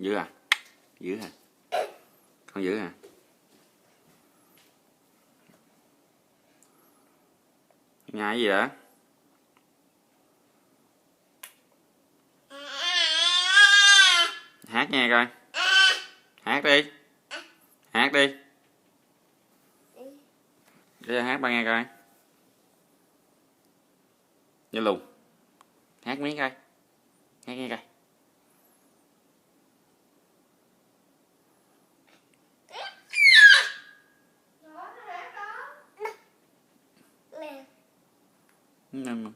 Giữ à? Giữ hả? Con giữ hả? Nhai gì đó? Hát nghe coi. Hát đi. Hát đi. Để hát ba nghe coi. Như lùn. Hát miếng coi. Hát nghe coi. Nằm.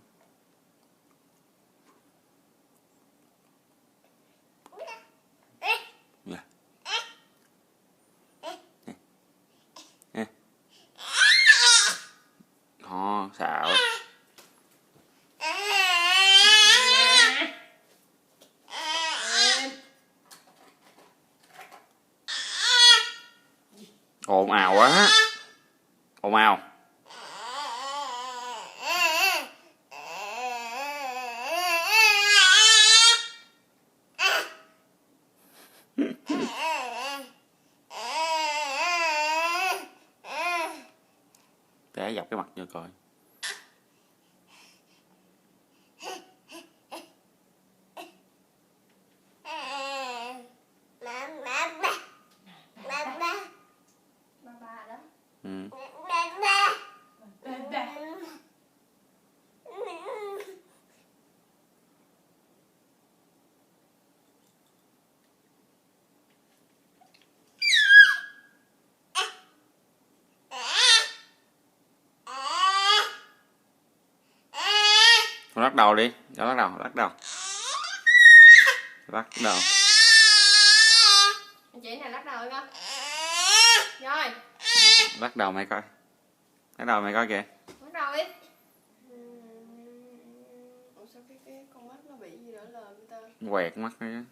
Ho xạo. Ồn ào quá. Ồn ào. Té dọc cái mặt vô coi. Ừ. Con lắc đầu đi, cho lắc đầu, lắc đầu. Lắc đầu. Anh chị này lắc đầu đi con. Rồi. Lắc đầu mày coi. Lắc đầu mày coi kìa. Lắc đầu đi. Ủa sao cái con mắt nó bị gì đó lờ người ta? Quẹt mắt đấy.